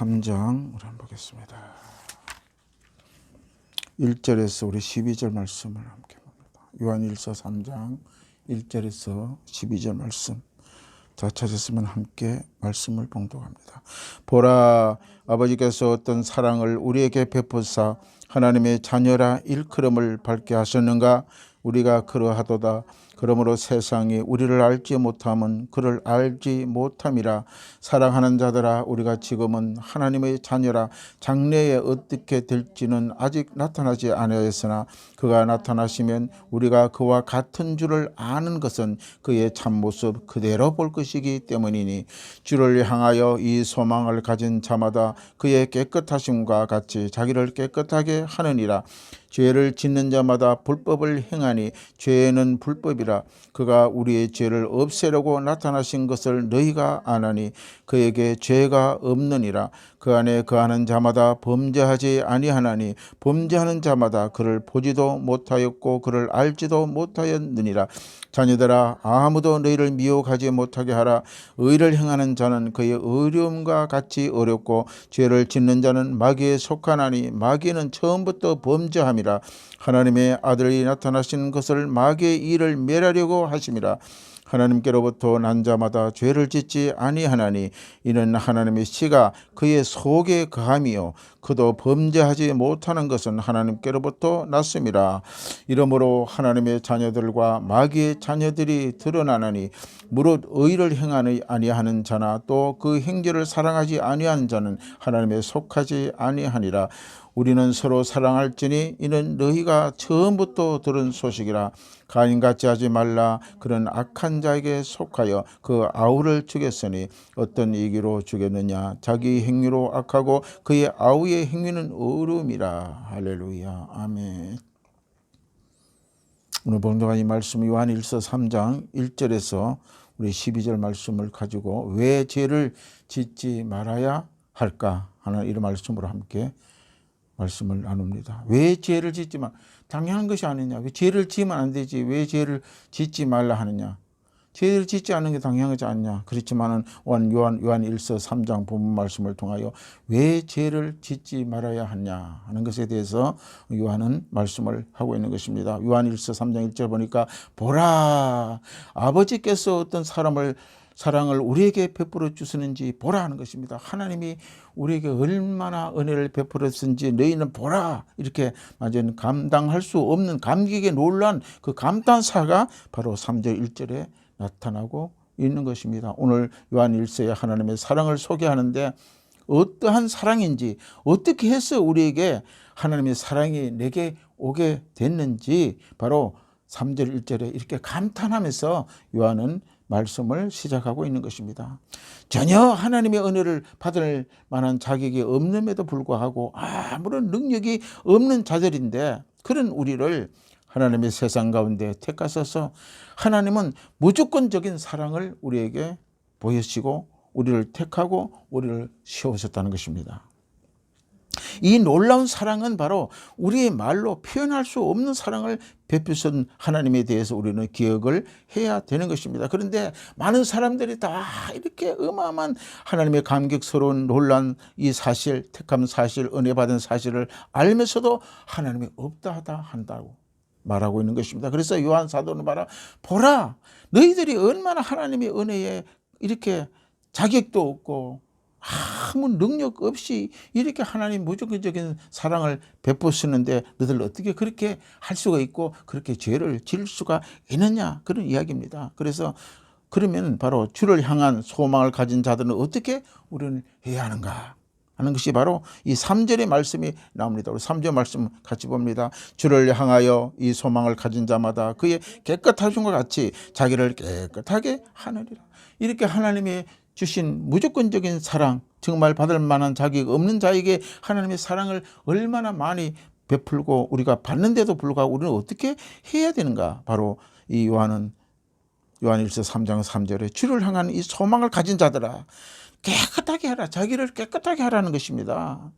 3장 우리 한번 보겠습니다. 1절에서 우리 12절 말씀을 함께 봅니다. 요한일서 3장 1절에서 12절 말씀. 다 찾았으면 함께 말씀을 봉독합니다. 보라, 아버지께서 어떤 사랑을 우리에게 베푸사 하나님의 자녀라 일컬음을 밝게 하셨는가? 우리가 그러하도다. 그러므로 세상이 우리를 알지 못함은 그를 알지 못함이라. 사랑하는 자들아, 우리가 지금은 하나님의 자녀라. 장래에 어떻게 될지는 아직 나타나지 아니하였으나 그가 나타나시면 우리가 그와 같은 줄을 아는 것은 그의 참모습 그대로 볼 것이기 때문이니, 주를 향하여 이 소망을 가진 자마다 그의 깨끗하심과 같이 자기를 깨끗하게 하느니라. 죄를 짓는 자마다 불법을 행하니 죄는 불법이라. 그가 우리의 죄를 없애려고 나타나신 것을 너희가 아나니 그에게 죄가 없느니라. 그 안에 거하는 자마다 범죄하지 아니하나니 범죄하는 자마다 그를 보지도 못하였고 그를 알지도 못하였느니라. 자녀들아, 아무도 너희를 미혹하지 못하게 하라. 의를 행하는 자는 그의 어려움과 같이 어렵고 죄를 짓는 자는 마귀에 속하나니 마귀는 처음부터 범죄함이라. 하나님의 아들이 나타나신 것을 마귀의 일을 멸하려고 하심이라. 하나님께로부터 난 자마다 죄를 짓지 아니하나니 이는 하나님의 씨가 그의 속에 거함이요 그도 범죄하지 못하는 것은 하나님께로부터 났음이라. 이러므로 하나님의 자녀들과 마귀의 자녀들이 드러나나니 무릇 의를 행하지 아니하는 자나 또 그 행제를 사랑하지 아니하는 자는 하나님에 속하지 아니하니라. 우리는 서로 사랑할지니 이는 너희가 처음부터 들은 소식이라. 가인같이 하지 말라. 그는 악한 자에게 속하여 그 아우를 죽였으니 어떤 이기로 죽였느냐? 자기 행위로 악하고 그의 아우의 행위는 어려움이라. 할렐루야. 아멘. 오늘 봉독한 이 말씀 요한일서 3장 1절에서 우리 12절 말씀을 가지고 왜 죄를 짓지 말아야 할까 하는 이런 말씀으로 함께 말씀을 나눕니다. 왜 죄를 짓지 마? 당연한 것이 아니냐? 왜 죄를 지으면 안 되지? 왜 죄를 짓지 말라 하느냐? 죄를 짓지 않는 게 당연한 것이 아니냐? 그렇지만은 요한일서 3장 본문 말씀을 통하여 왜 죄를 짓지 말아야 하냐 하는 것에 대해서 요한은 말씀을 하고 있는 것입니다. 요한일서 3장 1절 보니까 보라, 아버지께서 어떤 사랑을 우리에게 베풀어 주시는지 보라 하는 것입니다. 하나님이 우리에게 얼마나 은혜를 베풀었는지 너희는 보라, 이렇게 완전 감당할 수 없는 감격에 놀란 그 감탄사가 바로 3절 1절에 나타나고 있는 것입니다. 오늘 요한일서에 하나님의 사랑을 소개하는데 어떠한 사랑인지, 어떻게 해서 우리에게 하나님의 사랑이 내게 오게 됐는지 바로 3절 1절에 이렇게 감탄하면서 요한은 말씀을 시작하고 있는 것입니다. 전혀 하나님의 은혜를 받을 만한 자격이 없음에도 불구하고 아무런 능력이 없는 자들인데 그런 우리를 하나님의 세상 가운데 택하셔서 하나님은 무조건적인 사랑을 우리에게 보여주시고 우리를 택하고 우리를 세우셨다는 것입니다. 이 놀라운 사랑은 바로 우리의 말로 표현할 수 없는 사랑을 베푸신 하나님에 대해서 우리는 기억을 해야 되는 것입니다. 그런데 많은 사람들이 다 이렇게 어마어마한 하나님의 감격스러운 놀란 이 사실, 택함 사실, 은혜 받은 사실을 알면서도 하나님이 없다 하다 한다고 말하고 있는 것입니다. 그래서 요한 사도는 보라, 너희들이 얼마나 하나님의 은혜에 이렇게 자격도 없고 아무 능력 없이 이렇게 하나님 무조건적인 사랑을 베푸시는데 너희들 어떻게 그렇게 할 수가 있고 그렇게 죄를 지을 수가 있느냐, 그런 이야기입니다. 그래서 그러면 바로 주를 향한 소망을 가진 자들은 어떻게 우리는 해야 하는가 하는 것이 바로 이 3절의 말씀이 나옵니다. 우리 3절 말씀 같이 봅니다. 주를 향하여 이 소망을 가진 자마다 그의 깨끗하심과 같이 자기를 깨끗하게 하느니라. 이렇게 하나님의 주신 무조건적인 사랑, 정말 받을 만한 자격 없는 자에게 하나님의 사랑을 얼마나 많이 베풀고 우리가 받는데도 불구하고 우리는 어떻게 해야 되는가? 바로 이 요한일서 3장 3절에 주를 향한 이 소망을 가진 자들아 깨끗하게 하라, 자기를 깨끗하게 하라는 것입니다.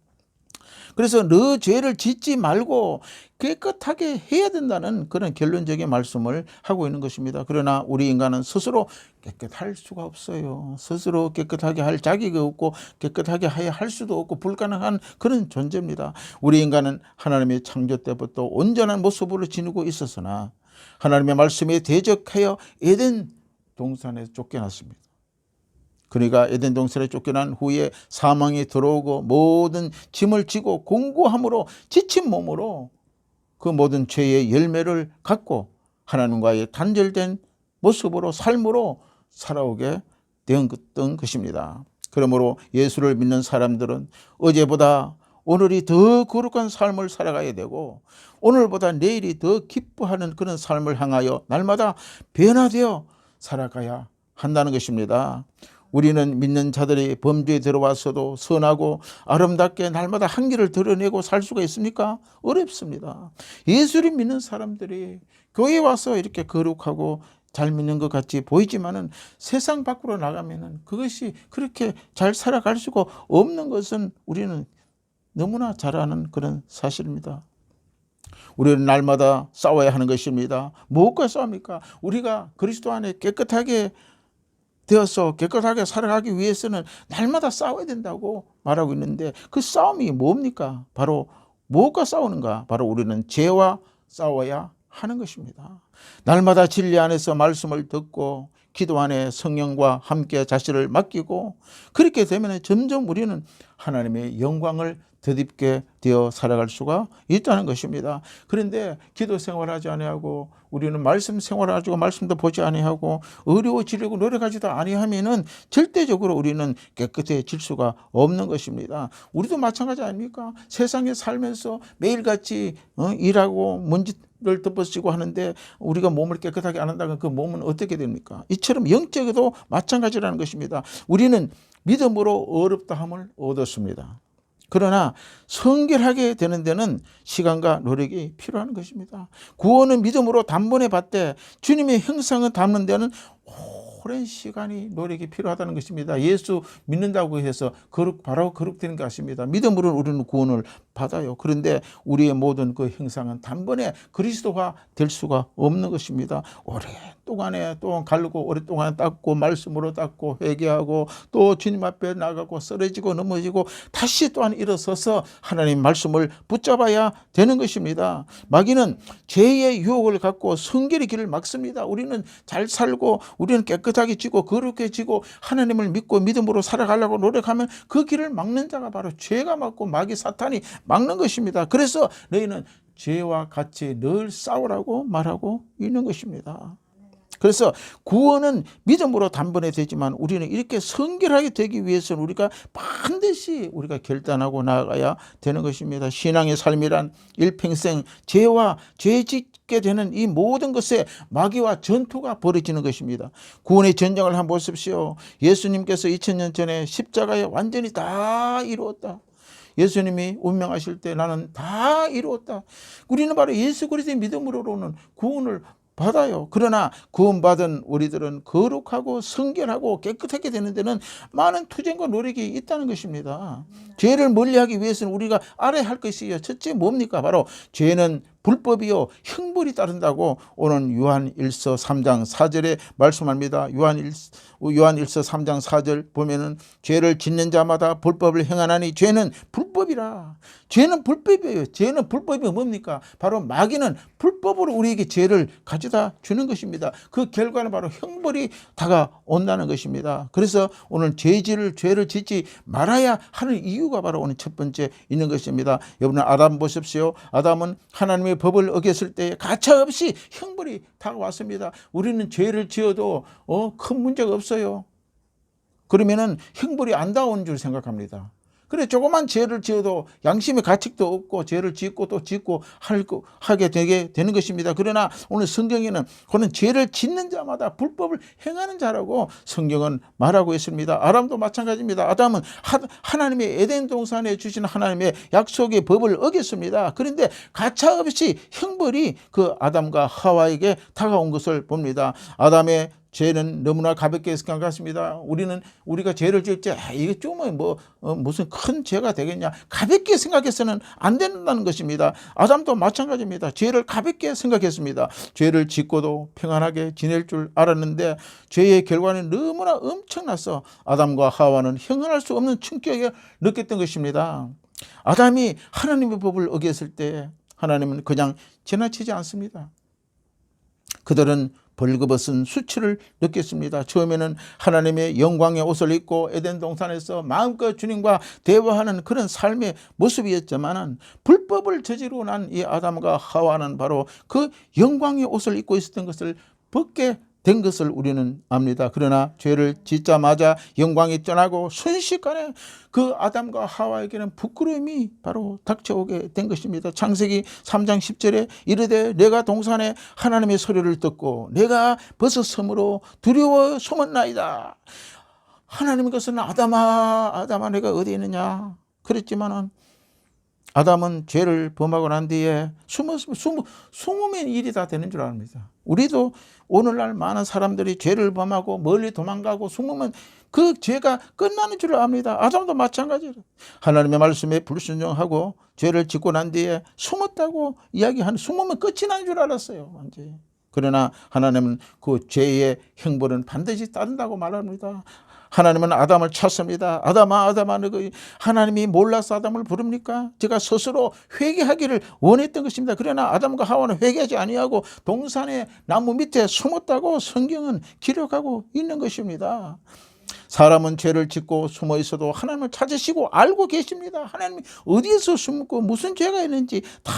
그래서 너 죄를 짓지 말고 깨끗하게 해야 된다는 그런 결론적인 말씀을 하고 있는 것입니다. 그러나 우리 인간은 스스로 깨끗할 수가 없어요. 스스로 깨끗하게 할 자격이 없고 깨끗하게 할 수도 없고 불가능한 그런 존재입니다. 우리 인간은 하나님의 창조 때부터 온전한 모습으로 지니고 있었으나 하나님의 말씀에 대적하여 에덴 동산에 쫓겨났습니다. 그러니까 에덴 동산에 쫓겨난 후에 사망이 들어오고 모든 짐을 지고 공고함으로 지친 몸으로 그 모든 죄의 열매를 갖고 하나님과의 단절된 모습으로 삶으로 살아오게 되었던 것입니다. 그러므로 예수를 믿는 사람들은 어제보다 오늘이 더 거룩한 삶을 살아가야 되고 오늘보다 내일이 더 기뻐하는 그런 삶을 향하여 날마다 변화되어 살아가야 한다는 것입니다. 우리는 믿는 자들이 범죄에 들어와서도 선하고 아름답게 날마다 한계를 드러내고 살 수가 있습니까? 어렵습니다. 예수를 믿는 사람들이 교회에 와서 이렇게 거룩하고 잘 믿는 것 같이 보이지만은 세상 밖으로 나가면은 그것이 그렇게 잘 살아갈 수가 없는 것은 우리는 너무나 잘 아는 그런 사실입니다. 우리는 날마다 싸워야 하는 것입니다. 무엇과 싸웁니까? 우리가 그리스도 안에 깨끗하게 되어서 깨끗하게 살아가기 위해서는 날마다 싸워야 된다고 말하고 있는데 그 싸움이 뭡니까? 바로 무엇과 싸우는가? 바로 우리는 죄와 싸워야 하는 것입니다. 날마다 진리 안에서 말씀을 듣고 기도 안에 성령과 함께 자신을 맡기고 그렇게 되면 점점 우리는 하나님의 영광을 덧입게 되어 살아갈 수가 있다는 것입니다. 그런데 기도 생활하지 아니하고 우리는 말씀 생활하고 말씀도 보지 아니하고 어려워지려고 노력하지도 아니하면은 절대적으로 우리는 깨끗해질 수가 없는 것입니다. 우리도 마찬가지 아닙니까? 세상에 살면서 매일같이 일하고 먼지를 덮어쓰고 하는데 우리가 몸을 깨끗하게 안 한다면 그 몸은 어떻게 됩니까? 이처럼 영적에도 마찬가지라는 것입니다. 우리는 믿음으로 어렵다함을 얻었습니다. 그러나 성결하게 되는 데는 시간과 노력이 필요한 것입니다. 구원은 믿음으로 단번에 받되 주님의 형상을 담는 데는 오랜 시간이 노력이 필요하다는 것입니다. 예수 믿는다고 해서 바로 거룩되는 것 같습니다. 믿음으로 우리는 구원을 받아요. 그런데 우리의 모든 그 형상은 단번에 그리스도가 될 수가 없는 것입니다. 오랫동안에 또 갈고 오랫동안 닦고 말씀으로 닦고 회개하고 또 주님 앞에 나가고 쓰러지고 넘어지고 다시 또한 일어서서 하나님 말씀을 붙잡아야 되는 것입니다. 마귀는 죄의 유혹을 갖고 성결의 길을 막습니다. 우리는 잘 살고 우리는 깨끗하게 지고 거룩해지고 하나님을 믿고 믿음으로 살아가려고 노력하면 그 길을 막는 자가 바로 죄가 막고 마귀 사탄이 막는 것입니다. 그래서 너희는 죄와 같이 늘 싸우라고 말하고 있는 것입니다. 그래서 구원은 믿음으로 단번에 되지만 우리는 이렇게 성결하게 되기 위해서는 우리가 반드시 우리가 결단하고 나아가야 되는 것입니다. 신앙의 삶이란 일평생 죄와 죄짓게 되는 이 모든 것에 마귀와 전투가 벌어지는 것입니다. 구원의 전쟁을 한번 보십시오. 예수님께서 2000년 전에 십자가에 완전히 다 이루었다. 예수님이 운명하실 때 나는 다 이루었다. 우리는 바로 예수 그리스도의 믿음으로는 구원을 받아요. 그러나 구원받은 우리들은 거룩하고 성결하고 깨끗하게 되는 데는 많은 투쟁과 노력이 있다는 것입니다. 죄를 멀리하기 위해서는 우리가 알아야 할 것이 첫째 뭡니까? 바로 죄는 불법이요 형벌이 따른다고 오늘 요한일서 3장 4절에 말씀합니다. 요한일서 3장 4절 보면은 죄를 짓는 자마다 불법을 행하나니 죄는 불법이라. 죄는 불법이에요. 죄는 불법이 뭡니까? 바로 마귀는 불법으로 우리에게 죄를 가져다 주는 것입니다. 그 결과는 바로 형벌이 다가온다는 것입니다. 그래서 오늘 죄를 짓지 말아야 하는 이유가 바로 오늘 첫 번째 있는 것입니다. 여러분 아담 보십시오. 아담은 하나님의 법을 어겼을 때 가차없이 형벌이 다가왔습니다. 우리는 죄를 지어도 큰 문제가 없어요. 그러면은 형벌이 안 다가오는 줄 생각합니다. 그래 조그만 죄를 지어도 양심의 가책도 없고 죄를 짓고 또 짓고 하게 되게 되는 것입니다. 그러나 오늘 성경에는 그는 죄를 짓는 자마다 불법을 행하는 자라고 성경은 말하고 있습니다. 아담도 마찬가지입니다. 아담은 하나님의 에덴 동산에 주신 하나님의 약속의 법을 어겼습니다. 그런데 가차없이 형벌이 그 아담과 하와에게 다가온 것을 봅니다. 아담의 죄는 너무나 가볍게 생각했습니다. 우리가 죄를 지을 때 이게 좀 무슨 큰 죄가 되겠냐, 가볍게 생각해서는 안 된다는 것입니다. 아담도 마찬가지입니다. 죄를 가볍게 생각했습니다. 죄를 짓고도 평안하게 지낼 줄 알았는데 죄의 결과는 너무나 엄청나서 아담과 하와는 형언할 수 없는 충격을 느꼈던 것입니다. 아담이 하나님의 법을 어겼을 때 하나님은 그냥 지나치지 않습니다. 그들은 벌거벗은 수치를 느꼈습니다. 처음에는 하나님의 영광의 옷을 입고 에덴 동산에서 마음껏 주님과 대화하는 그런 삶의 모습이었지만 불법을 저지르고 난 이 아담과 하와는 바로 그 영광의 옷을 입고 있었던 것을 벗게 된 것을 우리는 압니다. 그러나 죄를 짓자마자 영광이 떠나고 순식간에 그 아담과 하와에게는 부끄러움이 바로 닥쳐오게 된 것입니다. 창세기 3장 10절에 이르되 내가 동산에 하나님의 소리를 듣고 내가 버섯 섬으로 두려워 숨었나이다. 하나님의 것은 아담아 내가 어디 있느냐 그랬지만은 아담은 죄를 범하고 난 뒤에 숨으면 일이 다 되는 줄 압니다. 우리도 오늘날 많은 사람들이 죄를 범하고 멀리 도망가고 숨으면 그 죄가 끝나는 줄 압니다. 아담도 마찬가지로 하나님의 말씀에 불순종하고 죄를 짓고 난 뒤에 숨었다고 이야기하는, 숨으면 끝이 나는 줄 알았어요. 완전히. 그러나 하나님은 그 죄의 형벌은 반드시 따른다고 말합니다. 하나님은 아담을 찾습니다. 아담아 너희 하나님이 몰라서 아담을 부릅니까? 제가 스스로 회개하기를 원했던 것입니다. 그러나 아담과 하와는 회개하지 아니하고 동산의 나무 밑에 숨었다고 성경은 기록하고 있는 것입니다. 사람은 죄를 짓고 숨어 있어도 하나님을 찾으시고 알고 계십니다. 하나님이 어디에서 숨고 무슨 죄가 있는지 다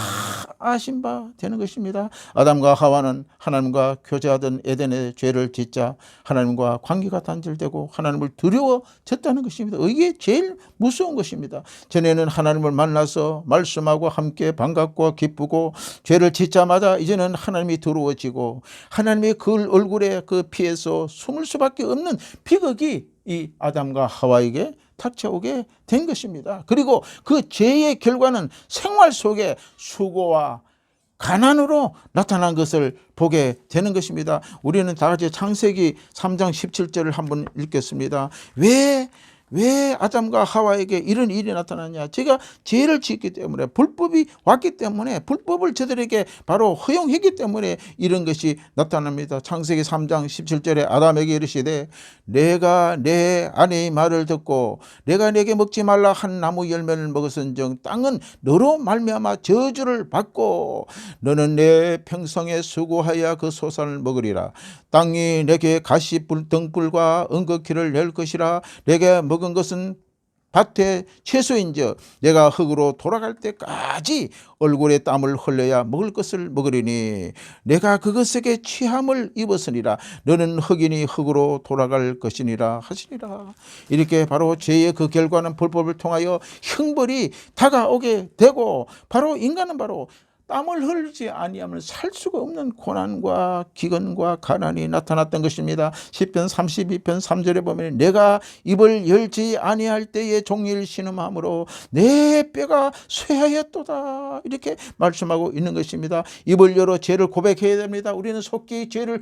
아신 바 되는 것입니다. 아담과 하와는 하나님과 교제하던 에덴의 죄를 짓자 하나님과 관계가 단절되고 하나님을 두려워졌다는 것입니다. 이게 제일 무서운 것입니다. 전에는 하나님을 만나서 말씀하고 함께 반갑고 기쁘고 죄를 짓자마자 이제는 하나님이 두려워지고 하나님의 그 얼굴에 그 피에서 숨을 수밖에 없는 비극이 이 아담과 하와에게 닥쳐오게 된 것입니다. 그리고 그 죄의 결과는 생활 속에 수고와 가난으로 나타난 것을 보게 되는 것입니다. 우리는 다 같이 창세기 3장 17절을 한번 읽겠습니다. 왜 아담과 하와에게 이런 일이 나타났냐? 제가 죄를 짓기 때문에, 불법이 왔기 때문에, 불법을 저들에게 바로 허용했기 때문에 이런 것이 나타납니다. 창세기 3장 17절에 아담에게 이르시되 내가 내 아내의 말을 듣고 내가 내게 먹지 말라 한 나무 열매를 먹었은즉 땅은 너로 말미암아 저주를 받고 너는 내 평생에 수고하여 그 소산을 먹으리라. 땅이 내게 가시 등불과 은거키를 낼 것이라. 내게 먹은 것은 밭의 채소인즉 내가 흙으로 돌아갈 때까지 얼굴에 땀을 흘려야 먹을 것을 먹으리니 내가 그것에게 취함을 입었으니라. 너는 흙이니 흙으로 돌아갈 것이니라 하시니라. 이렇게 바로 죄의 그 결과는 불법을 통하여 형벌이 다가오게 되고 바로 인간은 바로 땀을 흘리지 아니하면 살 수가 없는 고난과 기근과 가난이 나타났던 것입니다. 시편 32편 3절에 보면 내가 입을 열지 아니할 때에 종일 신음함으로 내 뼈가 쇠하였도다 이렇게 말씀하고 있는 것입니다. 입을 열어 죄를 고백해야 됩니다. 우리는 속히 죄를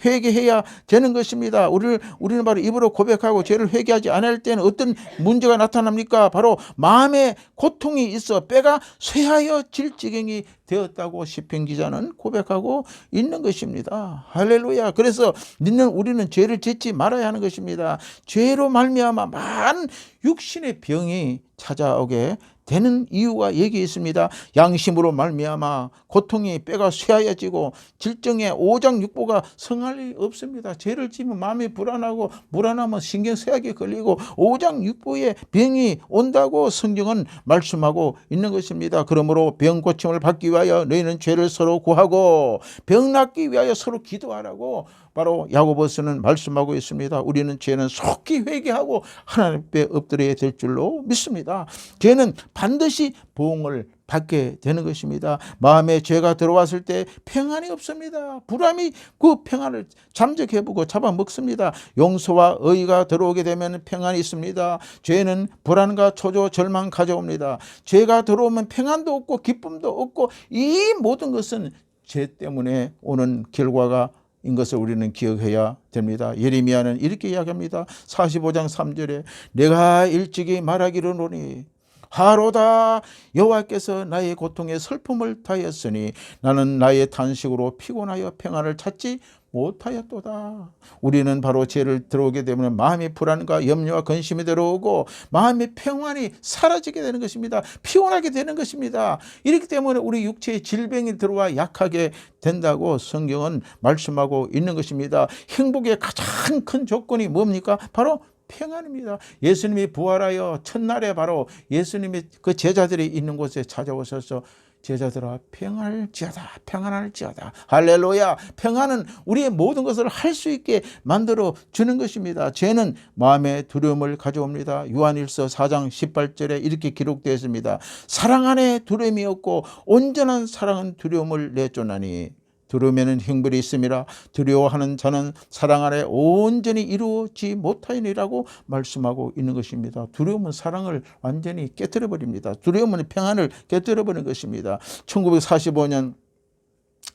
회개해야 되는 것입니다. 우리는 바로 입으로 고백하고 죄를 회개하지 않을 때는 어떤 문제가 나타납니까? 바로 마음에 고통이 있어 뼈가 쇠하여질 지경이 되었다고 시편 기자는 고백하고 있는 것입니다. 할렐루야. 그래서 우리는 죄를 짓지 말아야 하는 것입니다. 죄로 말미암아 많은 육신의 병이 찾아오게 되는 이유가 여기 있습니다. 양심으로 말미암아 고통이 뼈가 쇠하여지고 질정의 오장육부가 성할 리 없습니다. 죄를 지으면 마음이 불안하면 신경쇠약이 걸리고 오장육부에 병이 온다고 성경은 말씀하고 있는 것입니다. 그러므로 병 고침을 받기 위하여 너희는 죄를 서로 구하고 병 낫기 위하여 서로 기도하라고 바로 야고보서는 말씀하고 있습니다. 우리는 죄는 속히 회개하고 하나님 앞에 엎드려야 될 줄로 믿습니다. 죄는 반드시 보응을 받게 되는 것입니다. 마음에 죄가 들어왔을 때 평안이 없습니다. 불안이 그 평안을 잠적해보고 잡아먹습니다. 용서와 의가 들어오게 되면 평안이 있습니다. 죄는 불안과 초조, 절망 가져옵니다. 죄가 들어오면 평안도 없고 기쁨도 없고 이 모든 것은 죄 때문에 오는 결과가 인 것을 우리는 기억해야 됩니다. 예레미야는 이렇게 이야기합니다. 45장 3절에 내가 일찍이 말하기로노니 하로다 여호와께서 나의 고통에 슬픔을 다하였으니 나는 나의 탄식으로 피곤하여 평안을 찾지 못하였도다. 우리는 바로 죄를 들어오게 되면 마음의 불안과 염려와 근심이 들어오고 마음의 평안이 사라지게 되는 것입니다. 피곤하게 되는 것입니다. 이렇기 때문에 우리 육체의 질병이 들어와 약하게 된다고 성경은 말씀하고 있는 것입니다. 행복의 가장 큰 조건이 뭡니까? 바로 평안입니다. 예수님이 부활하여 첫날에 바로 예수님이 그 제자들이 있는 곳에 찾아오셔서 제자들아 평안할지어다 평안할지어다 할렐루야. 평안은 우리의 모든 것을 할 수 있게 만들어 주는 것입니다. 죄는 마음의 두려움을 가져옵니다. 요한일서 4장 18절에 이렇게 기록되어 있습니다. 사랑 안에 두려움이 없고 온전한 사랑은 두려움을 내쫓나니 두려움에는 형벌이 있음이라 두려워하는 자는 사랑 안에 온전히 이루어지지 못하니라고 말씀하고 있는 것입니다. 두려움은 사랑을 완전히 깨뜨려 버립니다. 두려움은 평안을 깨뜨려 버리는 것입니다. 1945년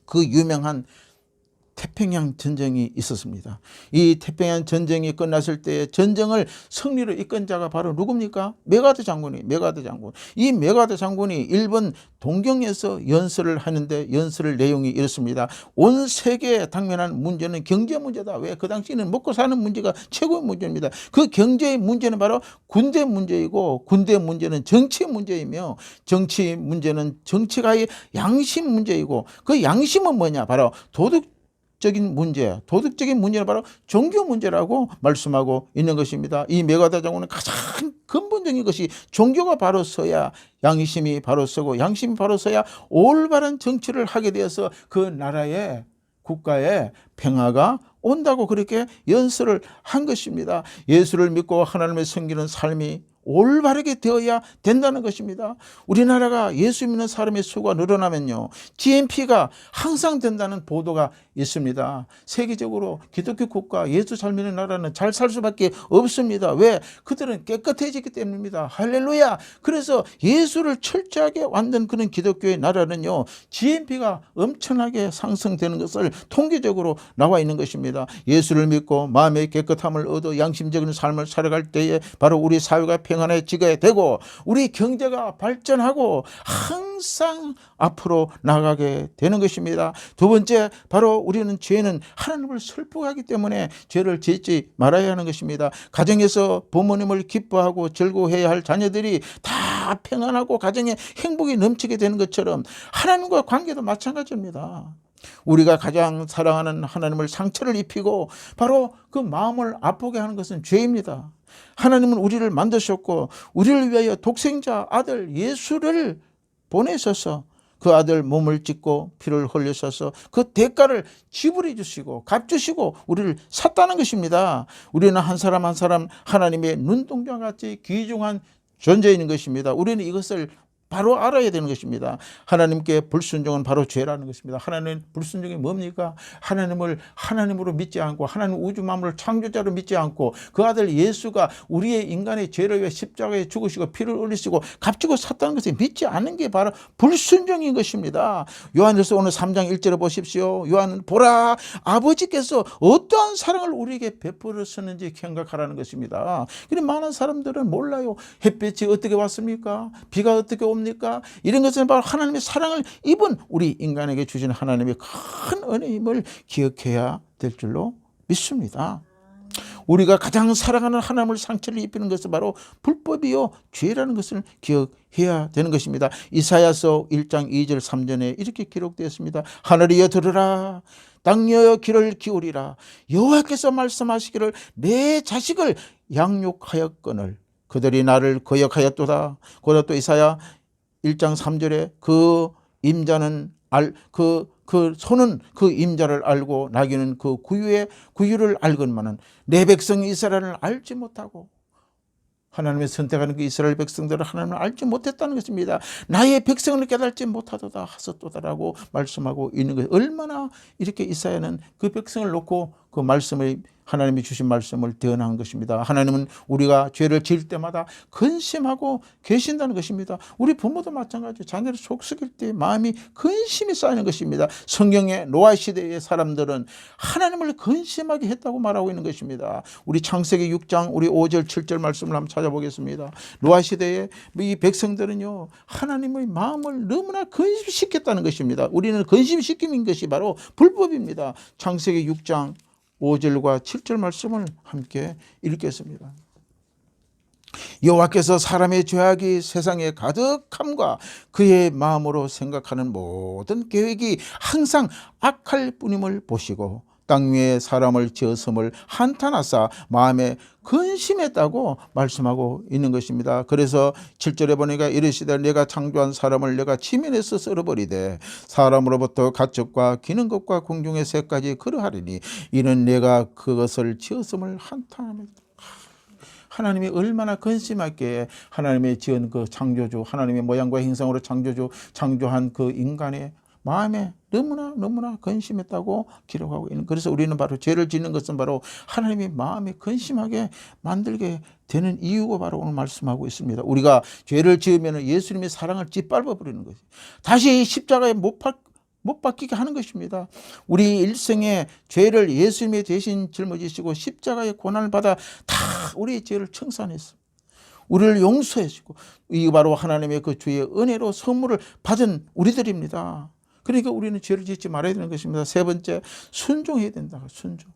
그 유명한 태평양 전쟁이 있었습니다. 이 태평양 전쟁이 끝났을 때 전쟁을 승리로 이끈 자가 바로 누굽니까? 메가드 장군. 이 메가드 장군이 일본 동경에서 연설을 하는데 연설 내용이 이렇습니다. 온 세계에 당면한 문제는 경제 문제다. 왜? 그 당시에는 먹고 사는 문제가 최고의 문제입니다. 그 경제의 문제는 바로 군대 문제이고 군대 문제는 정치 문제이며 정치 문제는 정치가의 양심 문제이고 그 양심은 뭐냐? 바로 도덕적인 문제는 바로 종교 문제라고 말씀하고 있는 것입니다. 이 메가다 장군은 가장 근본적인 것이 종교가 바로 서야 양심이 바로 서고 양심이 바로 서야 올바른 정치를 하게 되어서 그 나라의 국가에 평화가 온다고 그렇게 연설을 한 것입니다. 예수를 믿고 하나님을 섬기는 삶이 올바르게 되어야 된다는 것입니다. 우리나라가 예수 믿는 사람의 수가 늘어나면요 GNP가 항상 된다는 보도가 있습니다. 세계적으로 기독교 국가 예수 잘 믿는 나라는 잘 살 수밖에 없습니다. 왜? 그들은 깨끗해지기 때문입니다. 할렐루야. 그래서 예수를 철저하게 만든 그런 기독교의 나라는요 GNP가 엄청나게 상승되는 것을 통계적으로 나와 있는 것입니다. 예수를 믿고 마음의 깨끗함을 얻어 양심적인 삶을 살아갈 때에 바로 우리 사회가 평안해지게 되고 우리 경제가 발전하고 항상 앞으로 나가게 되는 것입니다. 두 번째, 바로 우리는 죄는 하나님을 슬프하기 때문에 죄를 짓지 말아야 하는 것입니다. 가정에서 부모님을 기뻐하고 즐거워해야 할 자녀들이 다 평안하고 가정에 행복이 넘치게 되는 것처럼 하나님과 관계도 마찬가지입니다. 우리가 가장 사랑하는 하나님을 상처를 입히고 바로 그 마음을 아프게 하는 것은 죄입니다. 하나님은 우리를 만드셨고 우리를 위하여 독생자 아들 예수를 보내셔서 그 아들 몸을 찢고 피를 흘리셔서 그 대가를 지불해 주시고 갚주시고 우리를 샀다는 것입니다. 우리는 한 사람 한 사람 하나님의 눈동자 같이 귀중한 존재인 것입니다. 우리는 이것을 바로 알아야 되는 것입니다. 하나님께 불순종은 바로 죄라는 것입니다. 하나님 불순종이 뭡니까? 하나님을 하나님으로 믿지 않고 하나님 우주 만물을 창조자로 믿지 않고 그 아들 예수가 우리의 인간의 죄를 위해 십자가에 죽으시고 피를 흘리시고 값주고 샀다는 것을 믿지 않는 게 바로 불순종인 것입니다. 요한일서 오늘 3장 1절에 보십시오. 요한은 보라 아버지께서 어떠한 사랑을 우리에게 베풀었는지 생각하라는 것입니다. 그런데 많은 사람들은 몰라요. 햇빛이 어떻게 왔습니까? 비가 어떻게 옵니까? 이런 것은 바로 하나님의 사랑을 입은 우리 인간에게 주신 하나님의 큰 은혜임을 기억해야 될 줄로 믿습니다. 우리가 가장 사랑하는 하나님을 상처를 입히는 것은 바로 불법이요 죄라는 것을 기억해야 되는 것입니다. 이사야서 1장 2절 3절에 이렇게 기록되었습니다. 하늘이여 들으라 땅이여 귀를 기울이라 여호와께서 말씀하시기를 내 자식을 양육하였거늘 그들이 나를 거역하였도다. 그러나 또 이사야 1장 3절에 그 임자는 그 소는 그 임자를 알고 나귀는 그 구유를 알건만은 내 백성 이스라엘을 알지 못하고 하나님의 선택하는 그 이스라엘 백성들을 하나님을 알지 못했다는 것입니다. 나의 백성을 깨달지 못하도다 하셨도다라고 말씀하고 있는 것이 얼마나 이렇게 이사야는 그 백성을 놓고 그 말씀을 하나님이 주신 말씀을 대언한 것입니다. 하나님은 우리가 죄를 지을 때마다 근심하고 계신다는 것입니다. 우리 부모도 마찬가지예요. 자녀를 속썩일 때 마음이 근심이 쌓이는 것입니다. 성경의 노아 시대의 사람들은 하나님을 근심하게 했다고 말하고 있는 것입니다. 우리 창세기 6장 우리 5절 7절 말씀을 한번 찾아보겠습니다. 노아 시대의 이 백성들은요, 하나님의 마음을 너무나 근심시켰다는 것입니다. 우리는 근심시키는 것이 바로 불법입니다. 창세기 6장 5절과 7절 말씀을 함께 읽겠습니다. 여호와께서 사람의 죄악이 세상에 가득함과 그의 마음으로 생각하는 모든 계획이 항상 악할 뿐임을 보시고 땅 위에 사람을 지었음을 한탄하사 마음에 근심했다고 말씀하고 있는 것입니다. 그래서 7절에 보니까 이르시되 내가 창조한 사람을 내가 지면에서 썰어버리되 사람으로부터 가축과 기는 것과 공중의 새까지 그러하리니 이는 내가 그것을 지었음을 한탄하며. 하나님이 얼마나 근심하게 하나님의 지은 그 창조주, 하나님의 모양과 형상으로 창조한 그 인간의 마음에 너무나 근심했다고 기록하고 있는. 그래서 우리는 바로 죄를 짓는 것은 바로 하나님의 마음에 근심하게 만들게 되는 이유가 바로 오늘 말씀하고 있습니다. 우리가 죄를 지으면 예수님의 사랑을 짓밟아 버리는 것이 다시 십자가에 못 박히게 하는 것입니다. 우리 일생의 죄를 예수님이 대신 짊어지시고 십자가의 고난을 받아 다 우리의 죄를 청산했습니다. 우리를 용서해주고 이 바로 하나님의 그 주의 은혜로 선물을 받은 우리들입니다. 그러니까 우리는 죄를 짓지 말아야 되는 것입니다. 세 번째, 순종해야 된다. 순종.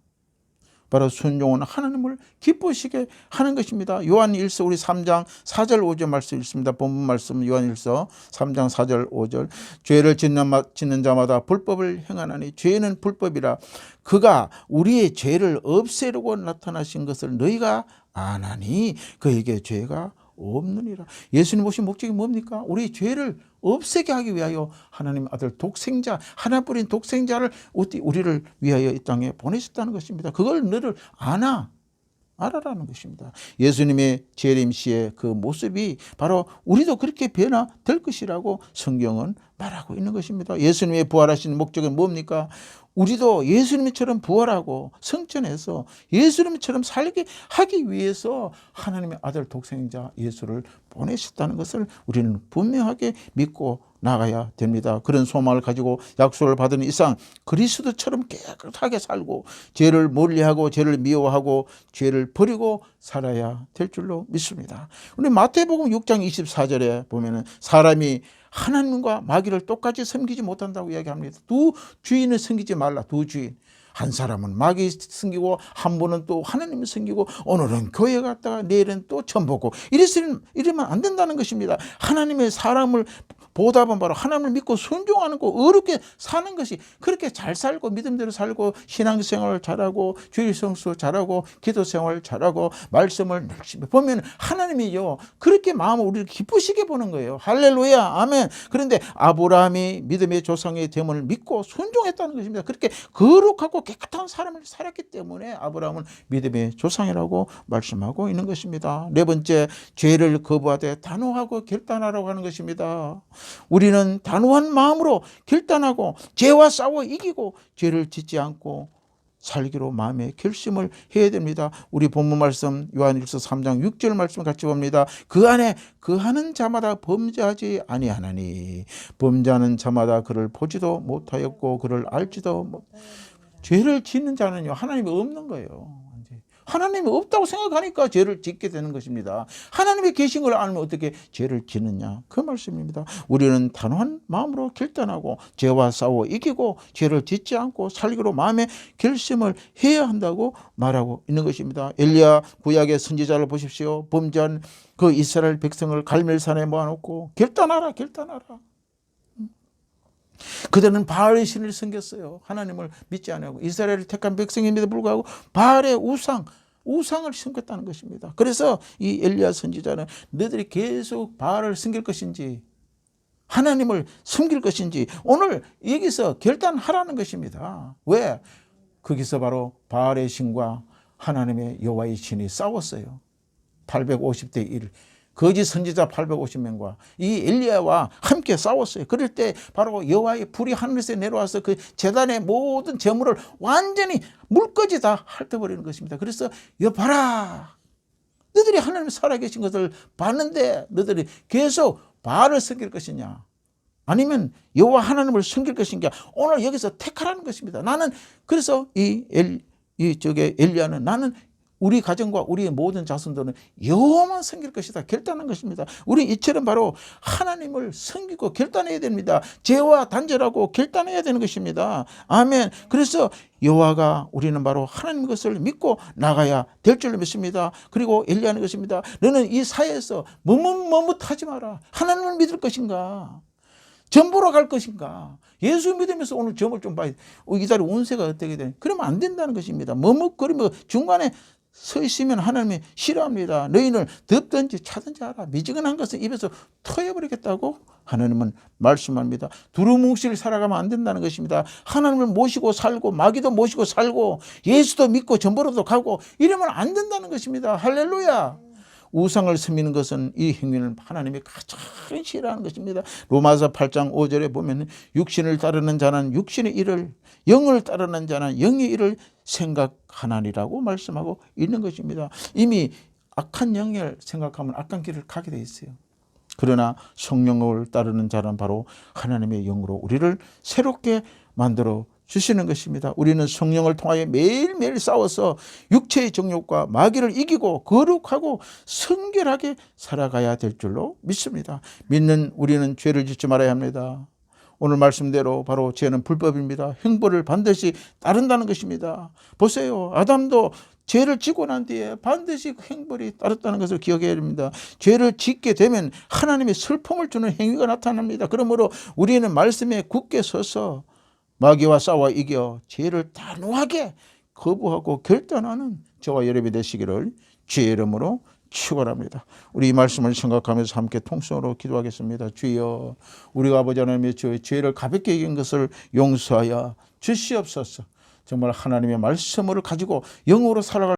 바로 순종은 하나님을 기쁘시게 하는 것입니다. 요한일서 우리 3장 4절 5절 말씀 읽습니다. 본문 말씀 요한일서 3장 4절 5절. 죄를 짓는 자마다 불법을 행하나니 죄는 불법이라 그가 우리의 죄를 없애려고 나타나신 것을 너희가 아나니 그에게 죄가 없느니라. 예수님 오신 목적이 뭡니까? 우리 죄를 없애게 하기 위하여 하나님 아들 독생자, 하나뿐인 독생자를 우리를 위하여 이 땅에 보내셨다는 것입니다. 그걸 너를 알아라는 것입니다. 예수님의 재림시의 그 모습이 바로 우리도 그렇게 변화될 것이라고 성경은 말하고 있는 것입니다. 예수님의 부활하신 목적은 뭡니까? 우리도 예수님처럼 부활하고 성천해서 예수님처럼 살게 하기 위해서 하나님의 아들 독생자 예수를 보내셨다는 것을 우리는 분명하게 믿고 나가야 됩니다. 그런 소망을 가지고 약속을 받은 이상 그리스도처럼 깨끗하게 살고 죄를 멀리하고 죄를 미워하고 죄를 버리고 살아야 될 줄로 믿습니다. 우리 마태복음 6장 24절에 보면은 사람이 하나님과 마귀를 똑같이 섬기지 못한다고 이야기합니다. 두 주인을 섬기지 말라. 두 주인. 한 사람은 마귀 섬기고 한 분은 또 하나님을 섬기고 오늘은 교회 갔다가 내일은 또 천 보고 이러면 안 된다는 것입니다. 하나님의 사람을 보답은 바로 하나님을 믿고 순종하는 거 어렵게 사는 것이 그렇게 잘 살고 믿음대로 살고 신앙생활 잘하고 주일 성수 잘하고 기도생활 잘하고 말씀을 열심히 보면 하나님이요 그렇게 마음을 우리를 기쁘시게 보는 거예요. 할렐루야 아멘. 그런데 아브라함이 믿음의 조상의 됨을 믿고 순종했다는 것입니다. 그렇게 거룩하고 깨끗한 삶을 살았기 때문에 아브라함은 믿음의 조상이라고 말씀하고 있는 것입니다. 네 번째, 죄를 거부하되 단호하고 결단하라고 하는 것입니다. 우리는 단호한 마음으로 결단하고 죄와 싸워 이기고 죄를 짓지 않고 살기로 마음의 결심을 해야 됩니다. 우리 본문 말씀 요한일서 3장 6절 말씀 같이 봅니다. 그 안에 거하는 자마다 범죄하지 아니하나니 범죄하는 자마다 그를 보지도 못하였고 그를 알지도 못. 죄를 짓는 자는요 하나님이 없는 거예요. 하나님이 없다고 생각하니까 죄를 짓게 되는 것입니다. 하나님이 계신 걸 알면 어떻게 죄를 짓느냐 그 말씀입니다. 우리는 단호한 마음으로 결단하고 죄와 싸워 이기고 죄를 짓지 않고 살기로 마음의 결심을 해야 한다고 말하고 있는 것입니다. 엘리야 구약의 선지자를 보십시오. 범죄한 그 이스라엘 백성을 갈멜산에 모아놓고 결단하라. 그들은 바알의 신을 섬겼어요. 하나님을 믿지 않고 이스라엘을 택한 백성임에도 불구하고 바알의 우상을 섬겼다는 것입니다. 그래서 이 엘리야 선지자는 너희들이 계속 바알을 섬길 것인지 하나님을 섬길 것인지 오늘 여기서 결단하라는 것입니다. 왜? 거기서 바로 바알의 신과 하나님의 여호와의 신이 싸웠어요. 850대 1. 거짓 선지자 850명과 이 엘리야와 함께 싸웠어요. 그럴 때 바로 여호와의 불이 하늘에서 내려와서 그 제단의 모든 제물을 완전히 물까지 다 핥아버리는 것입니다. 그래서 여봐라, 너희들이 하나님 살아계신 것을 봤는데 너희들이 계속 바알을 섬길 것이냐 아니면 여호와 하나님을 섬길 것인가, 오늘 여기서 택하라는 것입니다. 나는 그래서 이쪽에 엘리야는 나는 우리 가정과 우리의 모든 자손들은 여호와만 섬길 것이다 결단한 것입니다. 우리 이처럼 바로 하나님을 섬기고 결단해야 됩니다. 죄와 단절하고 결단해야 되는 것입니다. 아멘. 그래서 여호와가 우리는 바로 하나님 것을 믿고 나가야 될 줄로 믿습니다. 그리고 엘리야는 것입니다. 너는 이 사회에서 머뭇머뭇하지 마라. 하나님을 믿을 것인가, 점 보러 갈 것인가, 예수 믿으면서 오늘 점을 좀 봐야 돼. 이 달에 운세가 어떻게 되냐, 그러면 안 된다는 것입니다. 머뭇거리며 중간에 서 있으면 하나님이 싫어합니다. 너희는 덥든지 차든지 하라. 미지근한 것은 입에서 터여버리겠다고 하나님은 말씀합니다. 두루뭉실 살아가면 안 된다는 것입니다. 하나님을 모시고 살고 마귀도 모시고 살고 예수도 믿고 전보로도 가고 이러면 안 된다는 것입니다. 할렐루야. 우상을 섬기는 것은 이 행위는 하나님이 가장 싫어하는 것입니다. 로마서 8장 5절에 보면 육신을 따르는 자는 육신의 일을, 영을 따르는 자는 영의 일을 생각하나니라고 말씀하고 있는 것입니다. 이미 악한 영을 생각하면 악한 길을 가게 돼 있어요. 그러나 성령을 따르는 자는 바로 하나님의 영으로 우리를 새롭게 만들어 주시는 것입니다. 우리는 성령을 통하여 매일매일 싸워서 육체의 정욕과 마귀를 이기고 거룩하고 성결하게 살아가야 될 줄로 믿습니다. 믿는 우리는 죄를 짓지 말아야 합니다. 오늘 말씀대로 바로 죄는 불법입니다. 형벌을 반드시 따른다는 것입니다. 보세요. 아담도 죄를 지고 난 뒤에 반드시 그 형벌이 따랐다는 것을 기억해야 됩니다. 죄를 짓게 되면 하나님의 슬픔을 주는 행위가 나타납니다. 그러므로 우리는 말씀에 굳게 서서 마귀와 싸워 이겨 죄를 단호하게 거부하고 결단하는 저와 여러분이 되시기를 주의 이름으로 축원합니다. 우리 이 말씀을 생각하면서 함께 통성으로 기도하겠습니다. 주여, 우리가 아버지 하나님의 죄를 가볍게 여긴 것을 용서하여 주시옵소서. 정말 하나님의 말씀을 가지고 영으로 살아갈